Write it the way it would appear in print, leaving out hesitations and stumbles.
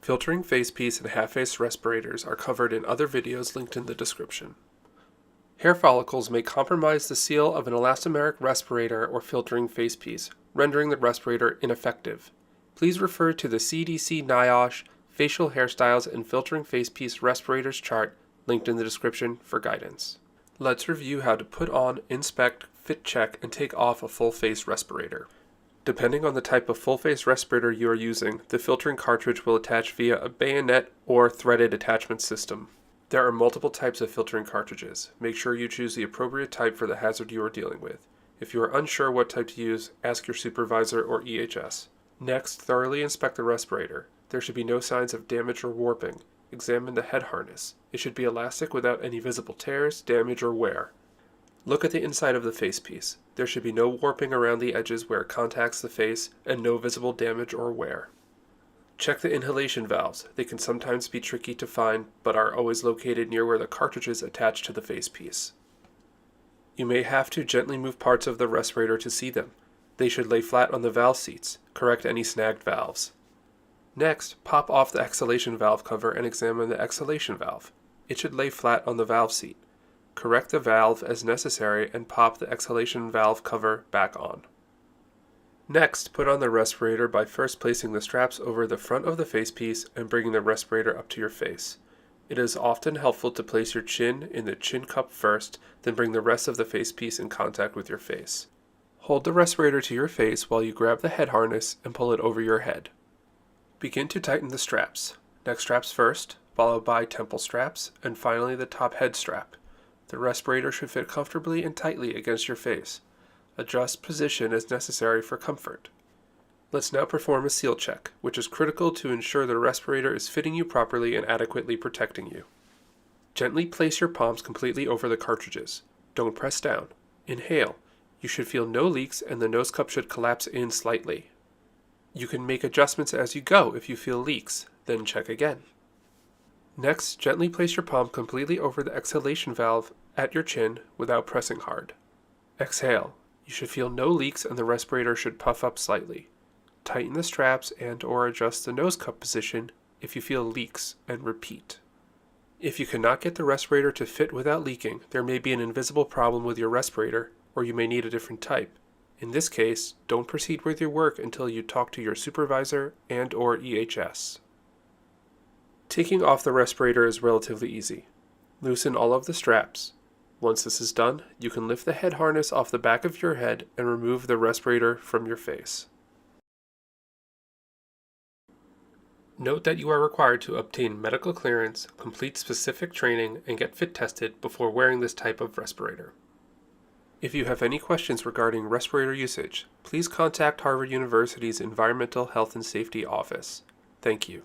Filtering face piece and half-face respirators are covered in other videos linked in the description. Hair follicles may compromise the seal of an elastomeric respirator or filtering face piece, rendering the respirator ineffective. Please refer to the CDC NIOSH Facial Hairstyles and Filtering Face Piece Respirators chart linked in the description for guidance. Let's review how to put on, inspect, fit check, and take off a full-face respirator. Depending on the type of full-face respirator you are using, the filtering cartridge will attach via a bayonet or threaded attachment system. There are multiple types of filtering cartridges. Make sure you choose the appropriate type for the hazard you are dealing with. If you are unsure what type to use, ask your supervisor or EHS. Next, thoroughly inspect the respirator. There should be no signs of damage or warping. Examine the head harness. It should be elastic without any visible tears, damage, or wear. Look at the inside of the face piece. There should be no warping around the edges where it contacts the face and no visible damage or wear. Check the inhalation valves. They can sometimes be tricky to find, but are always located near where the cartridge is attached to the face piece. You may have to gently move parts of the respirator to see them. They should lay flat on the valve seats. Correct any snagged valves. Next, pop off the exhalation valve cover and examine the exhalation valve. It should lay flat on the valve seat. Correct the valve as necessary and pop the exhalation valve cover back on. Next, put on the respirator by first placing the straps over the front of the face piece and bringing the respirator up to your face. It is often helpful to place your chin in the chin cup first, then bring the rest of the face piece in contact with your face. Hold the respirator to your face while you grab the head harness and pull it over your head. Begin to tighten the straps. Neck straps first, followed by temple straps, and finally the top head strap. The respirator should fit comfortably and tightly against your face. Adjust position as necessary for comfort. Let's now perform a seal check, which is critical to ensure the respirator is fitting you properly and adequately protecting you. Gently place your palms completely over the cartridges. Don't press down. Inhale. You should feel no leaks and the nose cup should collapse in slightly. You can make adjustments as you go if you feel leaks, then check again. Next, gently place your palm completely over the exhalation valve at your chin without pressing hard. Exhale. You should feel no leaks and the respirator should puff up slightly. Tighten the straps and/or adjust the nose cup position if you feel leaks, and repeat. If you cannot get the respirator to fit without leaking, there may be an invisible problem with your respirator, or you may need a different type. In this case, don't proceed with your work until you talk to your supervisor and/or EHS. Taking off the respirator is relatively easy. Loosen all of the straps. Once this is done, you can lift the head harness off the back of your head and remove the respirator from your face. Note that you are required to obtain medical clearance, complete specific training, and get fit tested before wearing this type of respirator. If you have any questions regarding respirator usage, please contact Harvard University's Environmental Health and Safety Office. Thank you.